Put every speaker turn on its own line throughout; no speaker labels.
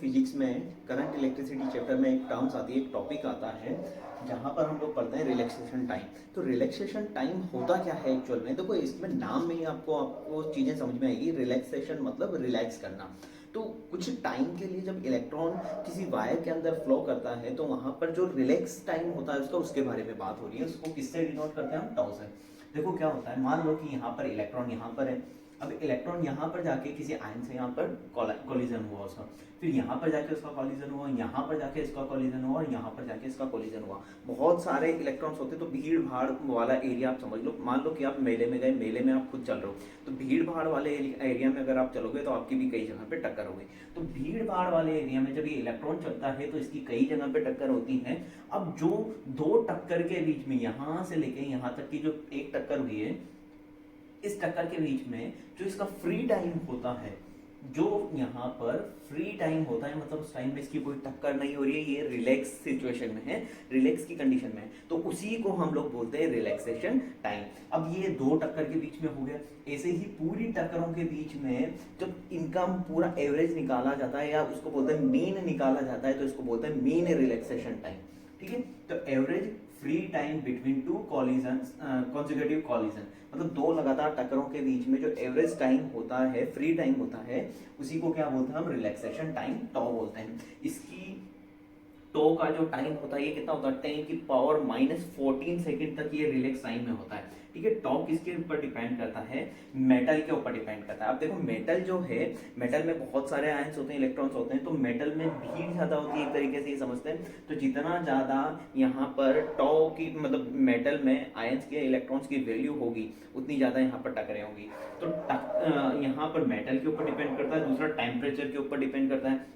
Physics में current electricity chapter में एक टर्म्स आती है, एक टॉपिक आता है जहाँ पर हम लोग पढ़ते हैं रिलैक्सेशन टाइम। तो रिलैक्सेशन टाइम होता क्या है एक्चुअल में? देखो इसमें नाम में ही आपको चीज़ें समझ में आएगी। रिलैक्सेशन मतलब रिलैक्स करना। तो कुछ टाइम के लिए जब इलेक्ट्रॉन किसी वायर के अंदर फ्लो करता है तो वहाँ पर जो रिलैक्स टाइम होता है उसके बारे में बात हो रही है। उसको किससे डिनोट करते हैं हम? टाउ से। देखो क्या होता है, मान लो कि यहाँ पर इलेक्ट्रॉन यहाँ पर है। अब इलेक्ट्रॉन यहाँ पर जाके किसी आयन से यहाँ पर कोलिजन हुआ उसका, फिर यहाँ पर जाके उसका कोलिजन हुआ, यहाँ पर जाके इसका कोलिजन हुआ और यहाँ पर जाके इसका कोलिजन हुआ। बहुत सारे इलेक्ट्रॉन्स होते हैं। तो भीड़ भाड़ वाला एरिया आप समझ लो। मान लो कि आप मेले में गए, मेले में आप खुद चल रहे हो, तो भीड़ भाड़ वाले एरिया में अगर आप चलोगे तो आपकी भी कई जगह पे टक्कर होगी। तो भीड़ भाड़ वाले एरिया में जब ये इलेक्ट्रॉन चलता है तो इसकी कई जगह पे टक्कर होती है। अब जो दो टक्कर के बीच में यहाँ से लेके यहाँ तक की जो एक टक्कर हुई है, इस टक्कर के बीच में जो इसका फ्री टाइम होता है, जो यहाँ पर फ्री टाइम होता है, मतलब उस टाइम में इसकी कोई टक्कर नहीं हो रही है, ये रिलैक्स सिचुएशन में है, रिलैक्स की कंडीशन में है, तो उसी को हम लोग बोलते हैं रिलैक्सेशन टाइम। अब ये दो टक्कर के बीच में हो गया। ऐसे ही पूरी टक्करों के बीच में जब इनका पूरा एवरेज निकाला जाता है या उसको बोलते हैं मीन निकाला जाता है, तो इसको बोलते हैं मीन रिलैक्सेशन टाइम। ठीक है, तो average free time between two collision, consecutive collision, मतलब दो लगातार टक्करों के बीच में जो एवरेज टाइम होता है, फ्री टाइम होता है, उसी को क्या बोलते हैं हम? रिलैक्सेशन टाइम, टॉ बोलते हैं। इसकी टॉ का जो टाइम होता है ये कितना होता है? 10⁻⁻14 सेकंड तक ये रिलैक्स टाइम में होता है। ठीक है, टॉ किसके ऊपर डिपेंड करता है? मेटल के ऊपर डिपेंड करता है। अब देखो मेटल जो है, मेटल में बहुत सारे आयंस होते हैं, इलेक्ट्रॉन्स होते हैं, तो मेटल में भीड़ ज्यादा होती है, एक तरीके से ये समझते हैं। तो जितना ज्यादा यहाँ पर टॉ की, मतलब मेटल में आयंस के इलेक्ट्रॉन्स की वैल्यू होगी, उतनी ज्यादा यहाँ पर टकरें होंगी। तो यहाँ पर मेटल के ऊपर डिपेंड करता है, दूसरा टेम्परेचर के ऊपर डिपेंड करता है।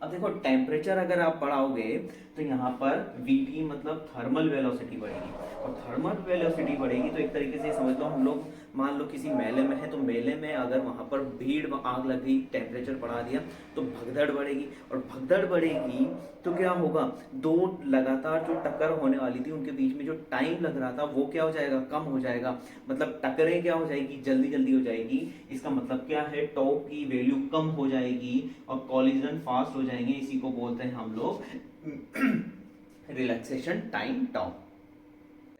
अब देखो टेम्परेचर अगर आप बढ़ाओगे तो यहाँ पर Vt मतलब थर्मल वेलोसिटी बढ़ेगी, और थर्मल वेलोसिटी बढ़ेगी तो एक तरीके से समझ लो, हम लोग मान लो किसी मेले में है, तो मेले में अगर वहाँ पर भीड़ आग लग गई, टेम्परेचर बढ़ा दिया, तो भगदड़ बढ़ेगी, और भगदड़ बढ़ेगी तो क्या होगा? दो लगातार जो टक्कर होने वाली थी उनके बीच में जो टाइम लग रहा था वो क्या हो जाएगा? कम हो जाएगा। मतलब टक्करें क्या हो जाएगी? जल्दी जल्दी हो जाएगी। इसका मतलब क्या है? टॉ की वैल्यू कम हो जाएगी और कॉलिजन फास्ट हो जाएंगे। इसी को बोलते हैं हम लोग रिलैक्सेशन टाइम, टॉ।